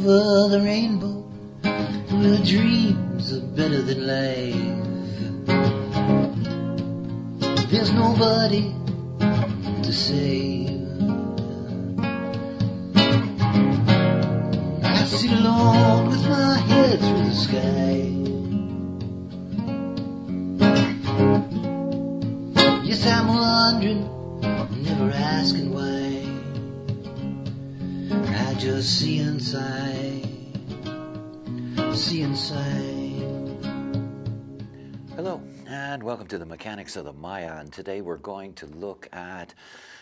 over the rainbow, where dreams are better than life. There's nobody to save. I sit alone with my head through the sky. Yes, I'm wondering, never asking why. I just see inside, see inside. Hello, and welcome to the Mechanics of the Maya. And today we're going to look at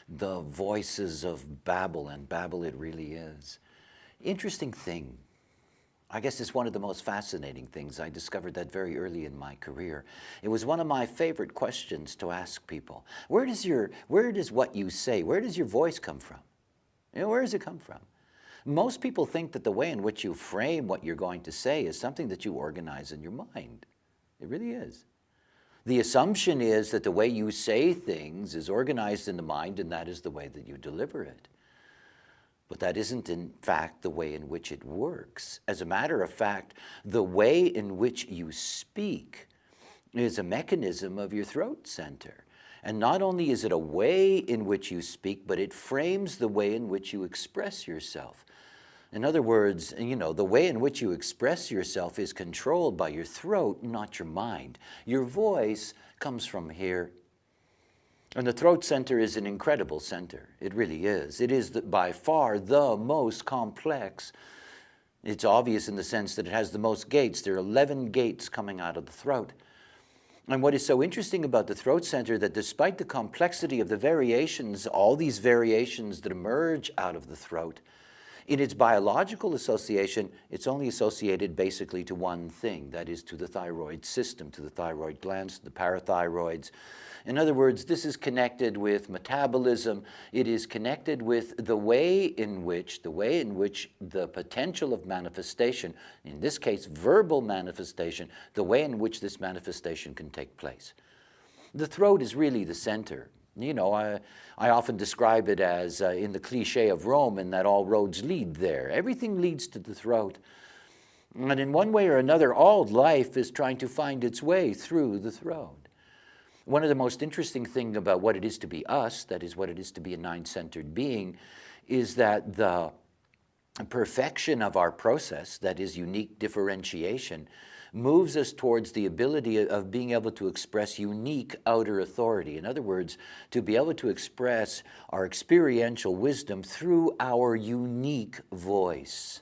the voices of Babel, and Babel it really is. Interesting thing. I guess it's one of the most fascinating things. I discovered that very early in my career. It was one of my favorite questions to ask people. Where does what you say, where does your voice come from? You know, where does it come from? Most people think that the way in which you frame what you're going to say is something that you organize in your mind. It really is. The assumption is that the way you say things is organized in the mind, and that is the way that you deliver it. But that isn't, in fact, the way in which it works. As a matter of fact, the way in which you speak is a mechanism of your throat center. And not only is it a way in which you speak, but it frames the way in which you express yourself. In other words, you know, the way in which you express yourself is controlled by your throat, not your mind. Your voice comes from here. And the throat center is an incredible center. It really is. It is by far the most complex. It's obvious in the sense that it has the most gates. There are 11 gates coming out of the throat. And what is so interesting about the throat center, that despite the complexity of the variations, all these variations that emerge out of the throat, in its biological association, it's only associated basically to one thing, that is to the thyroid system, to the thyroid glands, the parathyroids. In other words, this is connected with metabolism. It is connected with the way in which the potential of manifestation, in this case verbal manifestation, the way in which this manifestation can take place. The throat is really the center. You know, I often describe it as in the cliche of Rome, in that all roads lead there. Everything leads to the throat. And in one way or another, all life is trying to find its way through the throat. One of the most interesting things about what it is to be us, that is what it is to be a nine-centered being, is that the perfection of our process, that is unique differentiation, moves us towards the ability of being able to express unique outer authority. In other words, to be able to express our experiential wisdom through our unique voice.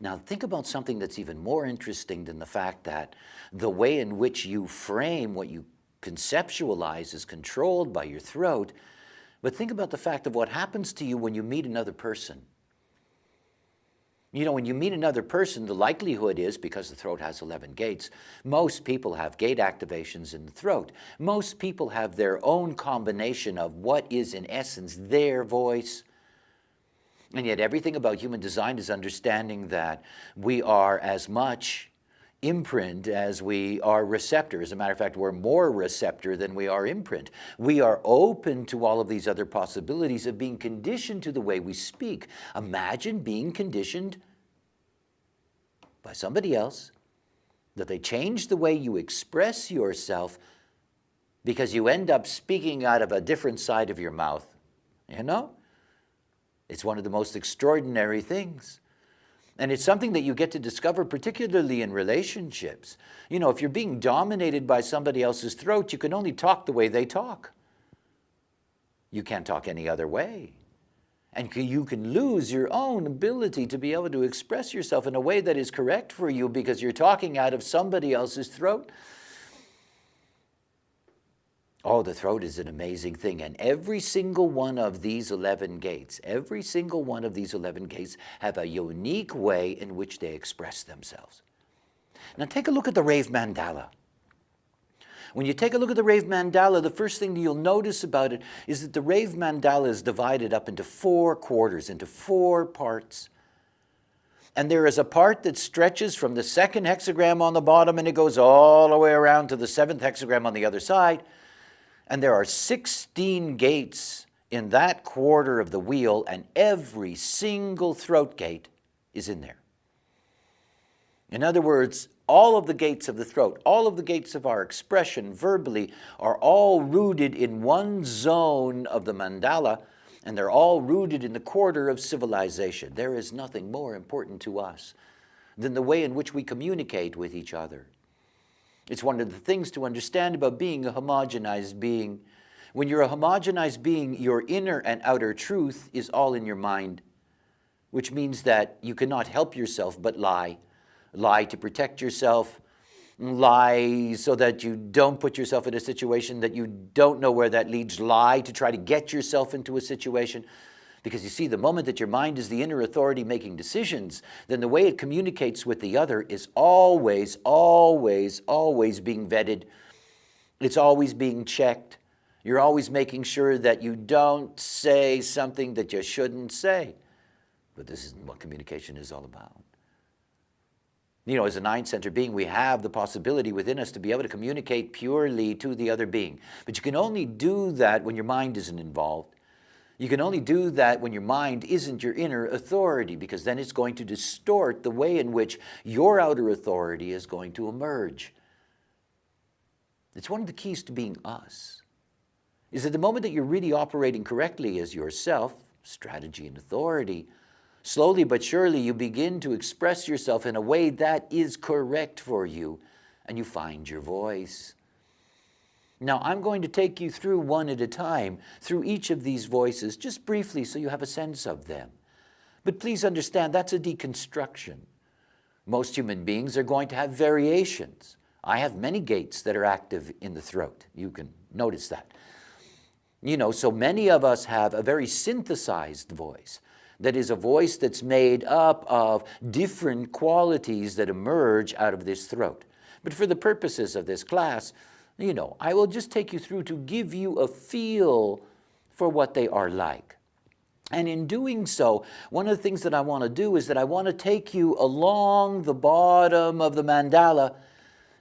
Now think about something that's even more interesting than the fact that the way in which you frame what you conceptualize is controlled by your throat, but think about the fact of what happens to you when you meet another person. You know, when you meet another person, the likelihood is, because the throat has 11 gates, most people have gate activations in the throat. Most people have their own combination of what is, in essence, their voice. And yet everything about human design is understanding that we are as much imprint as we are receptor. As a matter of fact, we're more receptor than we are imprint. We are open to all of these other possibilities of being conditioned to the way we speak. Imagine being conditioned by somebody else, that they change the way you express yourself because you end up speaking out of a different side of your mouth. You know? It's one of the most extraordinary things. And it's something that you get to discover particularly in relationships. You know, if you're being dominated by somebody else's throat, you can only talk the way they talk. You can't talk any other way. And you can lose your own ability to be able to express yourself in a way that is correct for you because you're talking out of somebody else's throat. Oh, the throat is an amazing thing. And every single one of these 11 gates, every single one of these 11 gates have a unique way in which they express themselves. Now take a look at the Rave Mandala. When you take a look at the Rave Mandala, the first thing you'll notice about it is that the Rave Mandala is divided up into 4 quarters, into 4 parts. And there is a part that stretches from the 2nd hexagram on the bottom and it goes all the way around to the 7th hexagram on the other side. And there are 16 gates in that quarter of the wheel, and every single throat gate is in there. In other words, all of the gates of the throat, all of the gates of our expression verbally are all rooted in one zone of the mandala, and they're all rooted in the quarter of civilization. There is nothing more important to us than the way in which we communicate with each other. It's one of the things to understand about being a homogenized being. When you're a homogenized being, your inner and outer truth is all in your mind, which means that you cannot help yourself but lie. Lie to protect yourself, lie so that you don't put yourself in a situation that you don't know where that leads, lie to try to get yourself into a situation. Because you see, the moment that your mind is the inner authority making decisions, then the way it communicates with the other is always, always, always being vetted. It's always being checked. You're always making sure that you don't say something that you shouldn't say. But this isn't what communication is all about. You know, as a nine-center being, we have the possibility within us to be able to communicate purely to the other being. But you can only do that when your mind isn't involved. You can only do that when your mind isn't your inner authority, because then it's going to distort the way in which your outer authority is going to emerge. It's one of the keys to being us, is that the moment that you're really operating correctly as yourself, strategy and authority, slowly but surely you begin to express yourself in a way that is correct for you, and you find your voice. Now, I'm going to take you through one at a time, through each of these voices, just briefly so you have a sense of them. But please understand, that's a deconstruction. Most human beings are going to have variations. I have many gates that are active in the throat. You can notice that. You know, so many of us have a very synthesized voice. That is a voice that's made up of different qualities that emerge out of this throat. But for the purposes of this class, you know, I will just take you through to give you a feel for what they are like. And in doing so, one of the things that I want to do is that I want to take you along the bottom of the mandala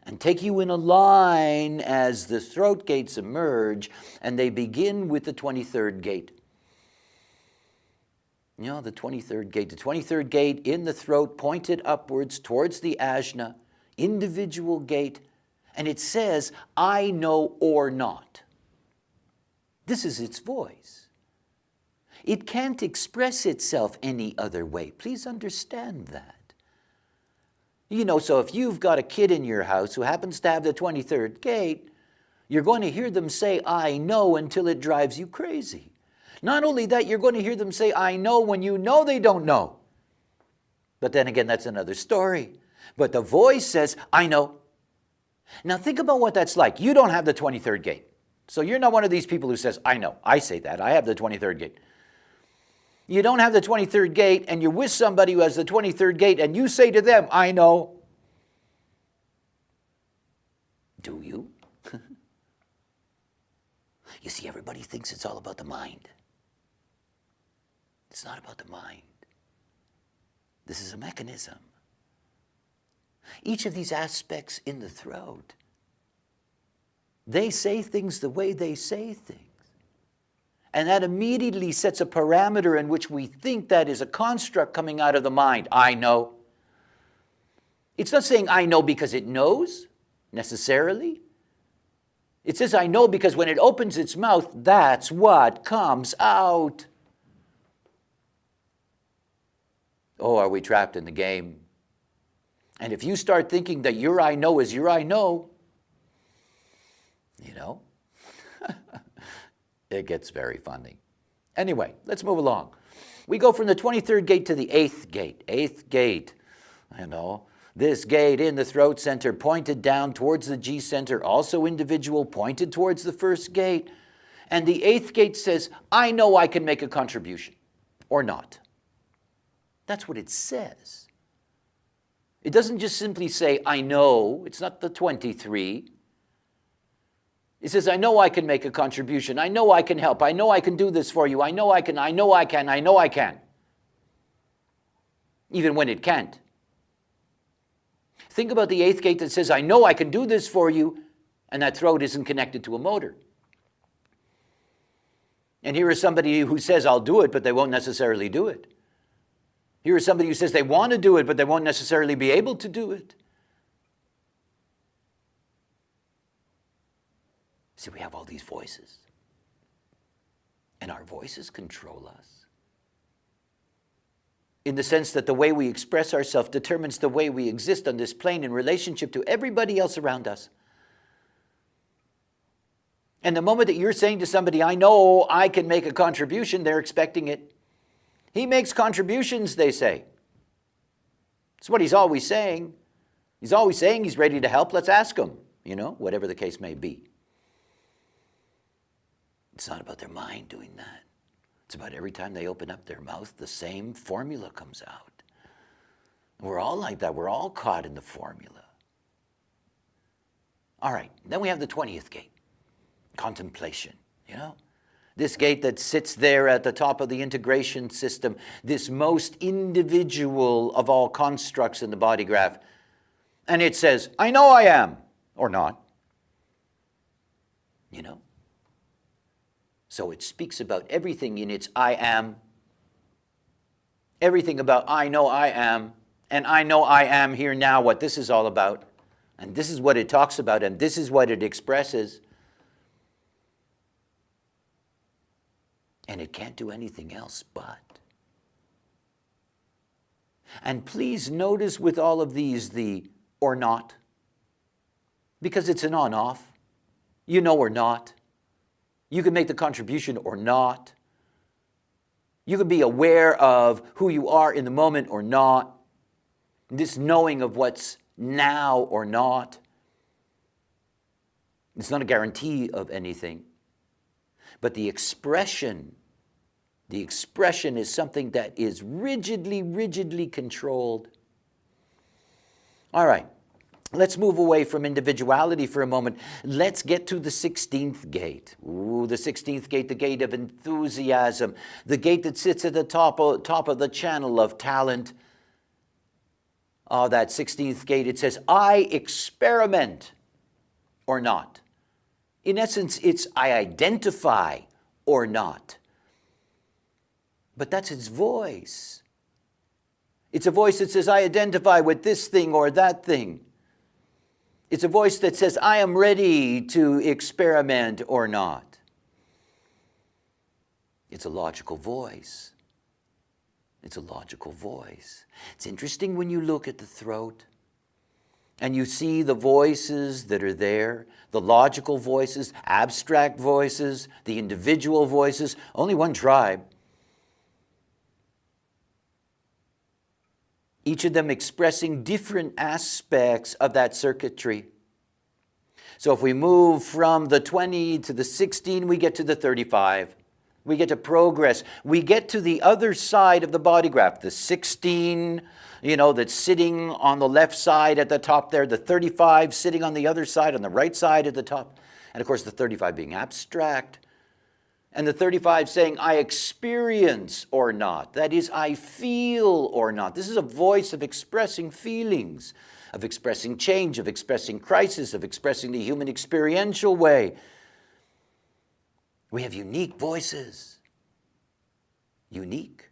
and take you in a line as the throat gates emerge, and they begin with the 23rd gate. You know, the 23rd gate. The 23rd gate in the throat, pointed upwards towards the ajna, individual gate, and it says, I know or not. This is its voice. It can't express itself any other way. Please understand that. You know, so if you've got a kid in your house who happens to have the 23rd gate, you're going to hear them say, I know, until it drives you crazy. Not only that, you're going to hear them say, I know, when you know they don't know. But then again, that's another story. But the voice says, I know. Now think about what that's like. You don't have the 23rd gate. So you're not one of these people who says, I know. I say that. I have the 23rd gate. You don't have the 23rd gate, and you're with somebody who has the 23rd gate, and you say to them, I know. Do you? You see, everybody thinks it's all about the mind. It's not about the mind. This is a mechanism. Each of these aspects in the throat, they say things the way they say things. And that immediately sets a parameter in which we think that is a construct coming out of the mind. I know. It's not saying I know because it knows, necessarily. It says I know because when it opens its mouth, that's what comes out. Oh, are we trapped in the game? And if you start thinking that your I know is your I know, you know, it gets very funny. Anyway, let's move along. We go from the 23rd gate to the 8th gate. 8th gate, you know, this gate in the throat center pointed down towards the G center, also individual, pointed towards the first gate. And the 8th gate says, I know I can make a contribution, or not. That's what it says. It doesn't just simply say, I know. It's not the 23. It says, I know I can make a contribution. I know I can help. I know I can do this for you. I know I can, I know I can, I know I can. Even when it can't. Think about the 8th gate that says, I know I can do this for you, and that throat isn't connected to a motor. And here is somebody who says, I'll do it, but they won't necessarily do it. Here is somebody who says they want to do it, but they won't necessarily be able to do it. See, we have all these voices. And our voices control us. In the sense that the way we express ourselves determines the way we exist on this plane in relationship to everybody else around us. And the moment that you're saying to somebody, I know I can make a contribution, they're expecting it. He makes contributions, they say. It's what he's always saying. He's always saying he's ready to help. Let's ask him, whatever the case may be. It's not about their mind doing that. It's about every time they open up their mouth, the same formula comes out. We're all like that. We're all caught in the formula. All right, then we have the 20th gate, contemplation, This gate that sits there at the top of the integration system, this most individual of all constructs in the body graph. And it says, I know I am, or not. So it speaks about everything in its I am, everything about I know I am, and I know I am here now, what this is all about. And this is what it talks about, and this is what it expresses. And it can't do anything else but. And please notice with all of these the or not, because it's an on-off. Or not. You can make the contribution or not. You can be aware of who you are in the moment or not. This knowing of what's now or not. It's not a guarantee of anything. But the expression is something that is rigidly controlled. All right. Let's move away from individuality for a moment. Let's get to the 16th gate. Ooh, the 16th gate, the gate of enthusiasm, the gate that sits at the top of the channel of talent. That 16th gate, it says, I experiment or not. In essence, it's I identify or not. But that's its voice. It's a voice that says, I identify with this thing or that thing. It's a voice that says, I am ready to experiment or not. It's a logical voice. It's a logical voice. It's interesting when you look at the throat and you see the voices that are there, the logical voices, abstract voices, the individual voices, only one tribe. Each of them expressing different aspects of that circuitry. So if we move from the 20 to the 16, we get to the 35. We get to progress. We get to the other side of the body graph, the 16, that's sitting on the left side at the top there, the 35 sitting on the other side, on the right side at the top. And of course, the 35 being abstract. And the 35 saying, I experience or not. That is, I feel or not. This is a voice of expressing feelings, of expressing change, of expressing crisis, of expressing the human experiential way. We have unique voices. Unique.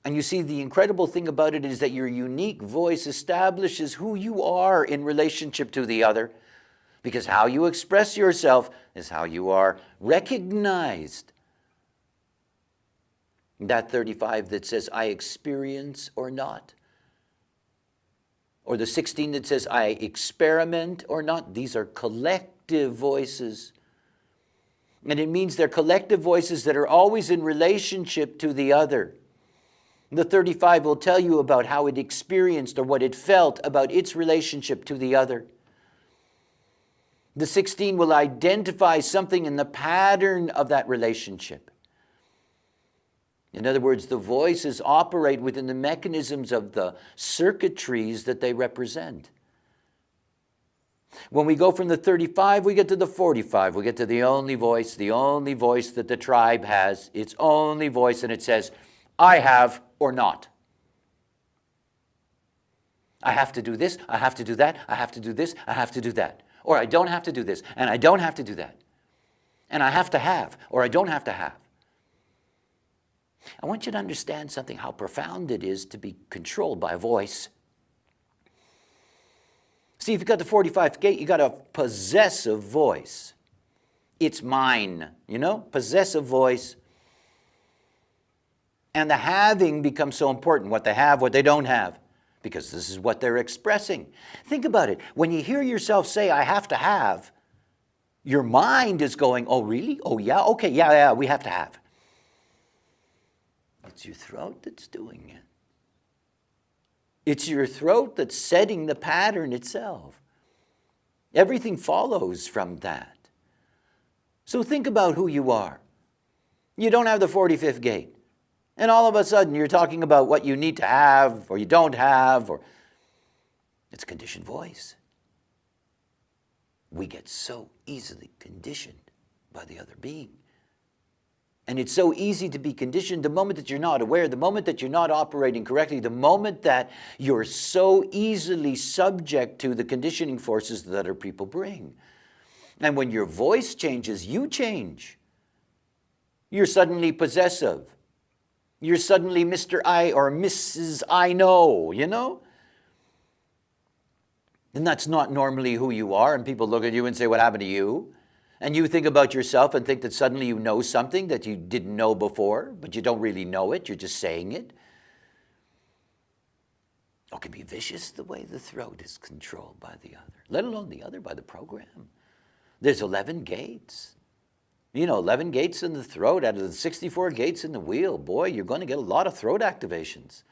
And you see, the incredible thing about it is that your unique voice establishes who you are in relationship to the other. Because how you express yourself is how you are recognized. That 35 that says, I experience or not. Or the 16 that says, I experiment or not. These are collective voices. And it means they're collective voices that are always in relationship to the other. The 35 will tell you about how it experienced or what it felt about its relationship to the other. The 16 will identify something in the pattern of that relationship. In other words, the voices operate within the mechanisms of the circuitries that they represent. When we go from the 35, we get to the 45. We get to the only voice that the tribe has, its only voice, and it says, I have or not. I have to do this, I have to do that, I have to do this, I have to do that. Or I don't have to do this, and I don't have to do that. And I have to have, or I don't have to have. I want you to understand something, how profound it is to be controlled by a voice. See, if you've got the 45th gate, you got a possessive voice. It's mine, possessive voice. And the having becomes so important, what they have, what they don't have, because this is what they're expressing. Think about it. When you hear yourself say, I have to have, your mind is going, oh, really? Oh, yeah? Okay, yeah, we have to have. It's your throat that's doing it. It's your throat that's setting the pattern itself. Everything follows from that. So think about who you are. You don't have the 45th gate. And all of a sudden you're talking about what you need to have or you don't have. It's a conditioned voice. We get so easily conditioned by the other being. And it's so easy to be conditioned the moment that you're not aware, the moment that you're not operating correctly, the moment that you're so easily subject to the conditioning forces that other people bring. And when your voice changes, you change. You're suddenly possessive. You're suddenly Mr. I or Mrs. I know, And that's not normally who you are, and people look at you and say, what happened to you? And you think about yourself and think that suddenly you know something that you didn't know before, but you don't really know it, you're just saying it. It can be vicious the way the throat is controlled by the other, let alone the other by the program. There's 11 gates. 11 gates in the throat out of the 64 gates in the wheel. Boy, you're going to get a lot of throat activations.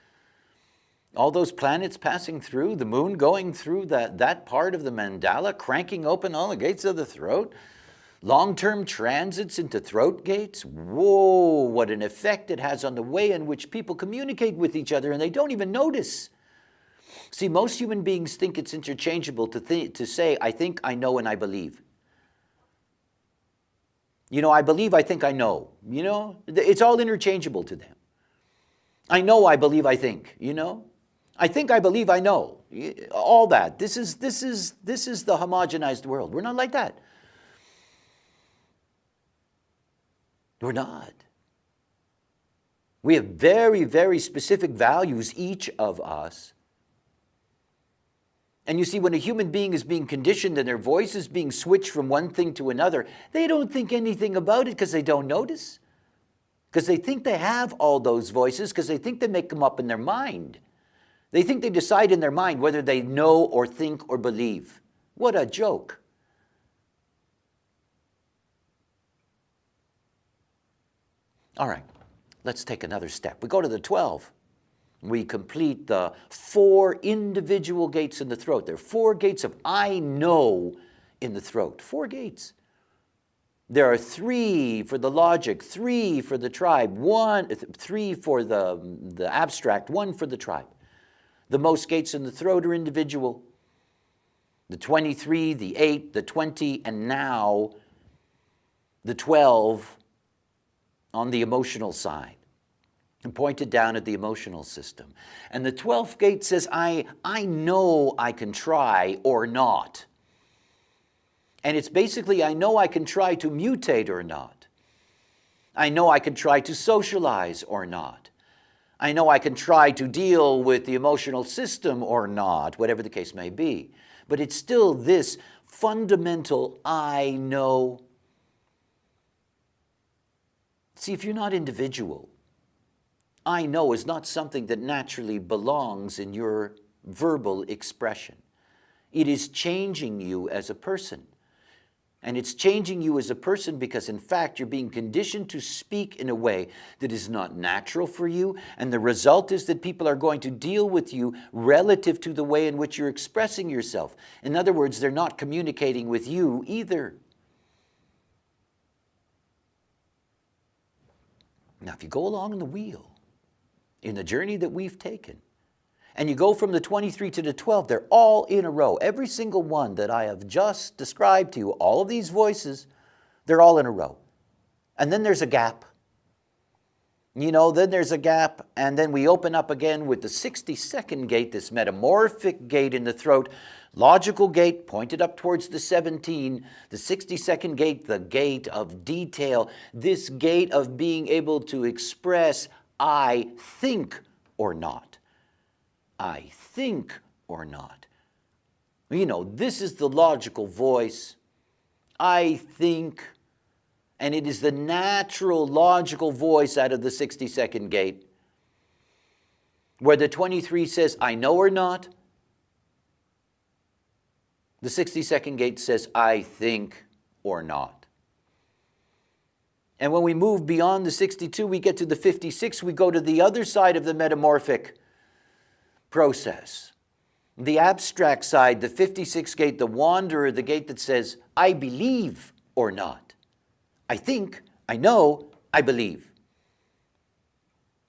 All those planets passing through, the moon going through that part of the mandala, cranking open all the gates of the throat. Long-term transits into throat gates. Whoa, what an effect it has on the way in which people communicate with each other, and they don't even notice. See, most human beings think it's interchangeable to say, I think, I know, and I believe. I believe, I think, I know. It's all interchangeable to them. I know, I believe, I think, I think, I believe, I know. All that. This is the homogenized world. We're not like that. We're not. We have very, very specific values, each of us. And you see, when a human being is being conditioned and their voice is being switched from one thing to another, they don't think anything about it because they don't notice. Because they think they have all those voices, because they think they make them up in their mind. They think they decide in their mind whether they know or think or believe. What a joke. All right, let's take another step. We go to the 12. We complete the 4 individual gates in the throat. There are 4 gates of I know in the throat. 4 gates. There are 3 for the logic, 3 for the tribe, 3 for the abstract, 1 for the tribe. The most gates in the throat are individual. The 23, the 8, the 20, and now the 12 on the emotional side, and pointed down at the emotional system. And the 12th gate says, I know I can try or not. And it's basically, I know I can try to mutate or not. I know I can try to socialize or not. I know I can try to deal with the emotional system or not, whatever the case may be. But it's still this fundamental I know. See, if you're not individual, I know is not something that naturally belongs in your verbal expression. It is changing you as a person. And it's changing you as a person because, in fact, you're being conditioned to speak in a way that is not natural for you. And the result is that people are going to deal with you relative to the way in which you're expressing yourself. In other words, they're not communicating with you either. Now, if you go along in the wheel, in the journey that we've taken, and you go from the 23 to the 12, they're all in a row. Every single one that I have just described to you, all of these voices, they're all in a row. And then there's a gap. Then there's a gap, and then we open up again with the 62nd gate, this metamorphic gate in the throat, logical gate pointed up towards the 17, the 62nd gate, the gate of detail, this gate of being able to express I think or not. I think or not. You know, this is the logical voice. I think, and it is the natural logical voice out of the 60-second gate, where the 23 says, I know or not. The 60-second gate says, I think or not. And when we move beyond the 62, we get to the 56, we go to the other side of the metamorphic process. The abstract side, the 56 gate, the wanderer, the gate that says, I believe or not. I think, I know, I believe.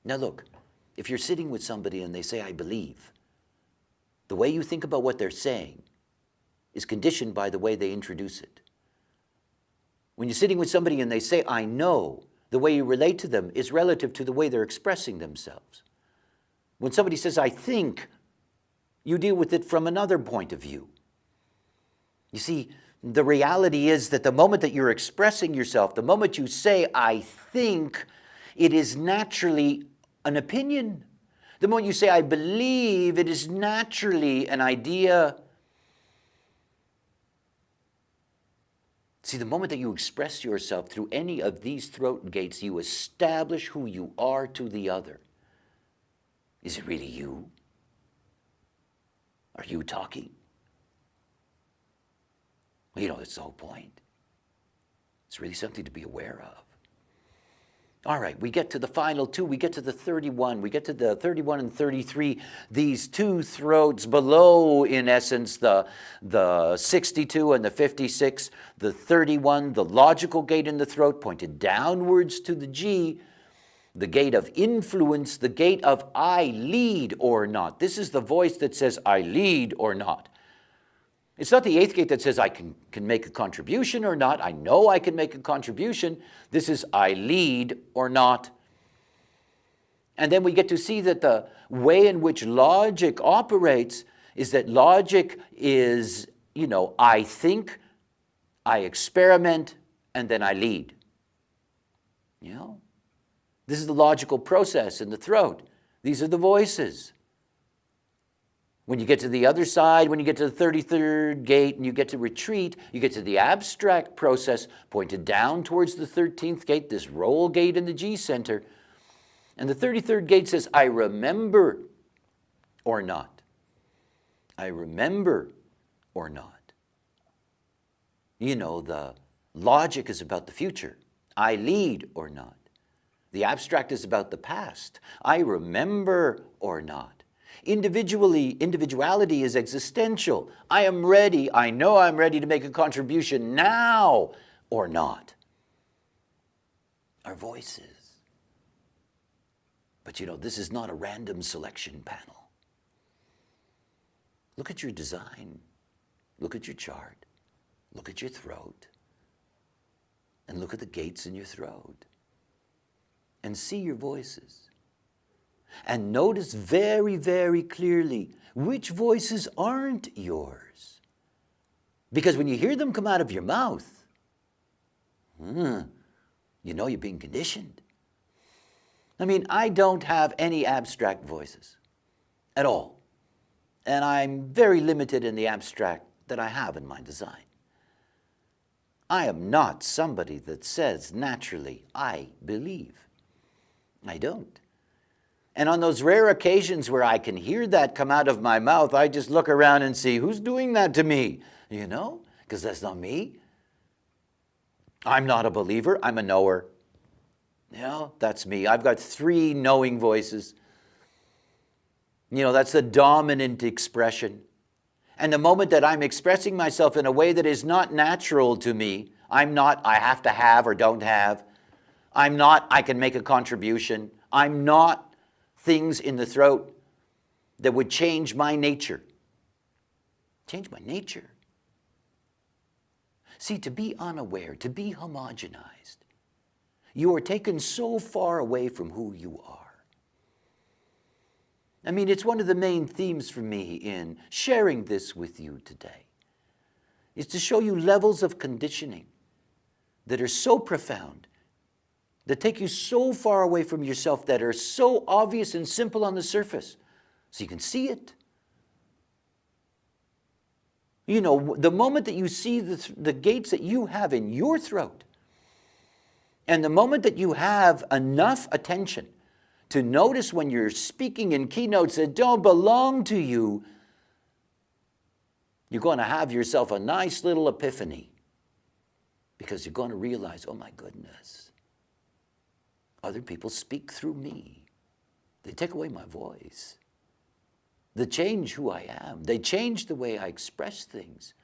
Now look, if you're sitting with somebody and they say, I believe, the way you think about what they're saying is conditioned by the way they introduce it. When you're sitting with somebody and they say, I know, the way you relate to them is relative to the way they're expressing themselves. When somebody says, I think, you deal with it from another point of view. You see, the reality is that the moment that you're expressing yourself, the moment you say, I think, it is naturally an opinion. The moment you say, I believe, it is naturally an idea. See, the moment that you express yourself through any of these throat gates, you establish who you are to the other. Is it really you? Are you talking? Well, you know, that's the whole point. It's really something to be aware of. All right, we get to the final two. We get to the 31. We get to the 31 and 33. These two throats below, in essence, the 62 and the 56. The 31, the logical gate in the throat, pointed downwards to the G. The gate of influence, the gate of I lead or not. This is the voice that says I lead or not. It's not the eighth gate that says I can make a contribution or not. I know I can make a contribution. This is I lead or not. And then we get to see that the way in which logic operates is that logic is, you know, I think, I experiment, and then I lead. You know? This is the logical process in the throat. These are the voices. When you get to the other side, when you get to the 33rd gate and you get to retreat, you get to the abstract process pointed down towards the 13th gate, this roll gate in the G center. And the 33rd gate says, I remember or not. I remember or not. You know, the logic is about the future. I lead or not. The abstract is about the past. I remember or not. Individuality is existential. I am ready. I know I'm ready to make a contribution now or not. Our voices. But you know, this is not a random selection panel. Look at your design. Look at your chart. Look at your throat. And look at the gates in your throat. And see your voices. And notice very, very clearly which voices aren't yours. Because when you hear them come out of your mouth, you know you're being conditioned. I mean, I don't have any abstract voices at all. And I'm very limited in the abstract that I have in my design. I am not somebody that says naturally, I believe. I don't. And on those rare occasions where I can hear that come out of my mouth, I just look around and see, who's doing that to me? You know, because that's not me. I'm not a believer, I'm a knower. You know, that's me. I've got 3 knowing voices. You know, that's the dominant expression. And the moment that I'm expressing myself in a way that is not natural to me, I'm not, I have to have or don't have. I'm not, I can make a contribution. I'm not things in the throat that would change my nature. Change my nature. See, to be unaware, to be homogenized, you are taken so far away from who you are. I mean, it's one of the main themes for me in sharing this with you today, is to show you levels of conditioning that are so profound that take you so far away from yourself, that are so obvious and simple on the surface, so you can see it. You know, the moment that you see the gates that you have in your throat, and the moment that you have enough attention to notice when you're speaking in keynotes that don't belong to you, you're going to have yourself a nice little epiphany, because you're going to realize, oh my goodness, other people speak through me. They take away my voice. They change who I am. They change the way I express things.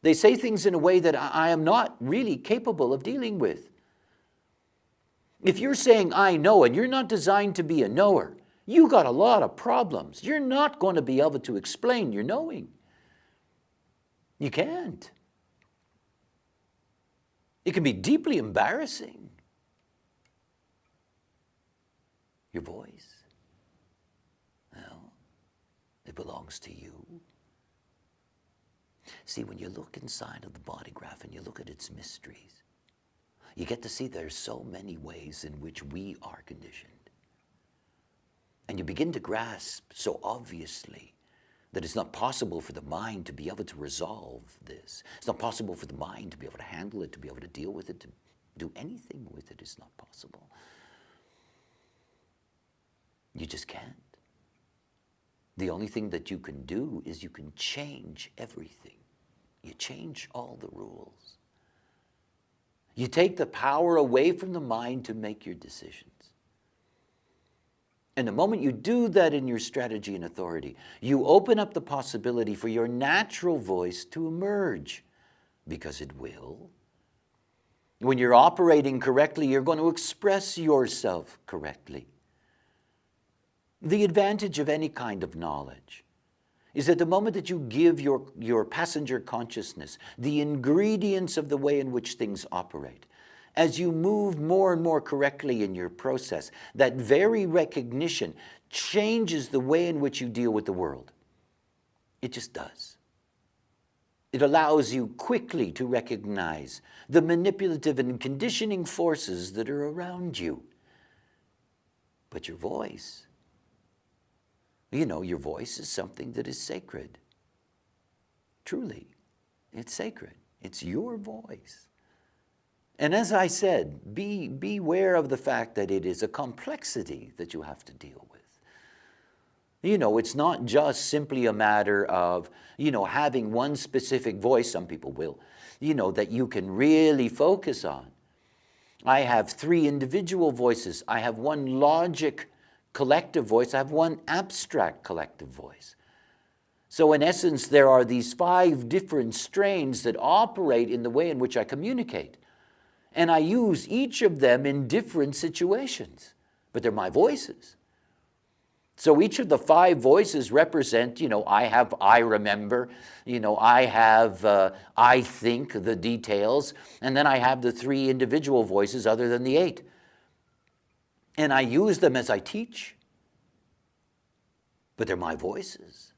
They say things in a way that I am not really capable of dealing with. If you're saying I know and you're not designed to be a knower, you got a lot of problems. You're not going to be able to explain your knowing. You can't. It can be deeply embarrassing. Your voice, well, it belongs to you. See, when you look inside of the body graph and you look at its mysteries, you get to see there's so many ways in which we are conditioned. And you begin to grasp so obviously that it's not possible for the mind to be able to resolve this. It's not possible for the mind to be able to handle it, to be able to deal with it, to do anything with it. It's not possible. You just can't. The only thing that you can do is you can change everything. You change all the rules. You take the power away from the mind to make your decisions. And the moment you do that in your strategy and authority, you open up the possibility for your natural voice to emerge, because it will. When you're operating correctly, you're going to express yourself correctly. The advantage of any kind of knowledge is that the moment that you give your passenger consciousness the ingredients of the way in which things operate, as you move more and more correctly in your process, that very recognition changes the way in which you deal with the world. It just does. It allows you quickly to recognize the manipulative and conditioning forces that are around you. But your voice, you know, your voice is something that is sacred. Truly, it's sacred. It's your voice. And as I said, beware of the fact that it is a complexity that you have to deal with. You know, it's not just simply a matter of, you know, having one specific voice, some people will, you know, that you can really focus on. I have 3 individual voices. I have one logic collective voice. I have one abstract collective voice. So in essence, there are these 5 different strains that operate in the way in which I communicate. And I use each of them in different situations, but they're my voices. So each of the 5 voices represent, you know, I remember, you know, I think the details, and then I have the 3 individual voices other than the 8. And I use them as I teach, but they're my voices.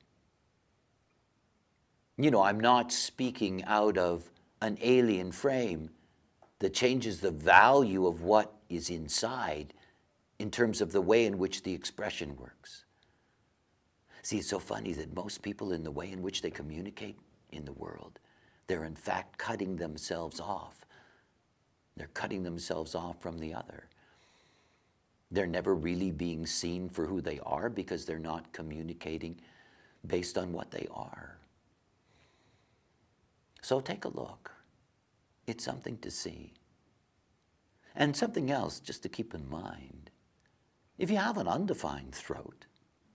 You know, I'm not speaking out of an alien frame that changes the value of what is inside in terms of the way in which the expression works. See, it's so funny that most people, in the way in which they communicate in the world, they're in fact cutting themselves off. They're cutting themselves off from the other. They're never really being seen for who they are, because they're not communicating based on what they are. So take a look. It's something to see. And something else just to keep in mind. If you have an undefined throat,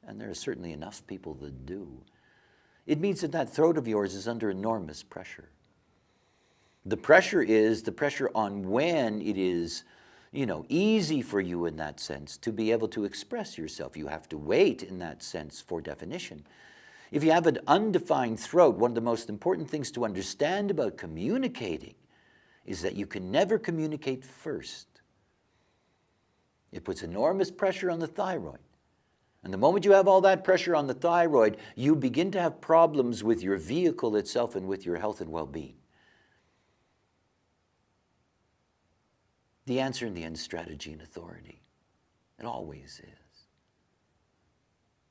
and there are certainly enough people that do, it means that that throat of yours is under enormous pressure. The pressure is the pressure on when it is, you know, easy for you in that sense to be able to express yourself. You have to wait in that sense for definition. If you have an undefined throat, one of the most important things to understand about communicating is that you can never communicate first. It puts enormous pressure on the thyroid. And the moment you have all that pressure on the thyroid, you begin to have problems with your vehicle itself and with your health and well-being. the answer in the end, strategy and authority. It always is.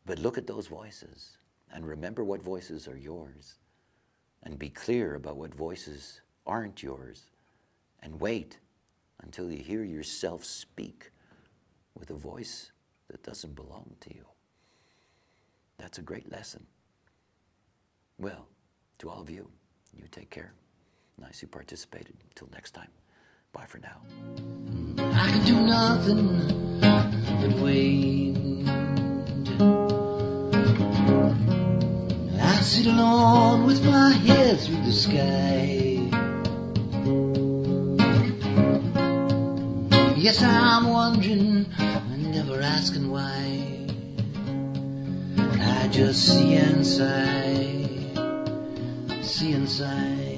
But look at those voices and remember what voices are yours, and be clear about what voices aren't yours, and wait until you hear yourself speak with a voice that doesn't belong to you. That's a great lesson. Well, to all of you, you take care. Nice you participated. Until next time, bye for now. I can do nothing but wait. I sit alone with my head through the sky. Yes, I'm wondering, never asking why. I just see inside, see inside.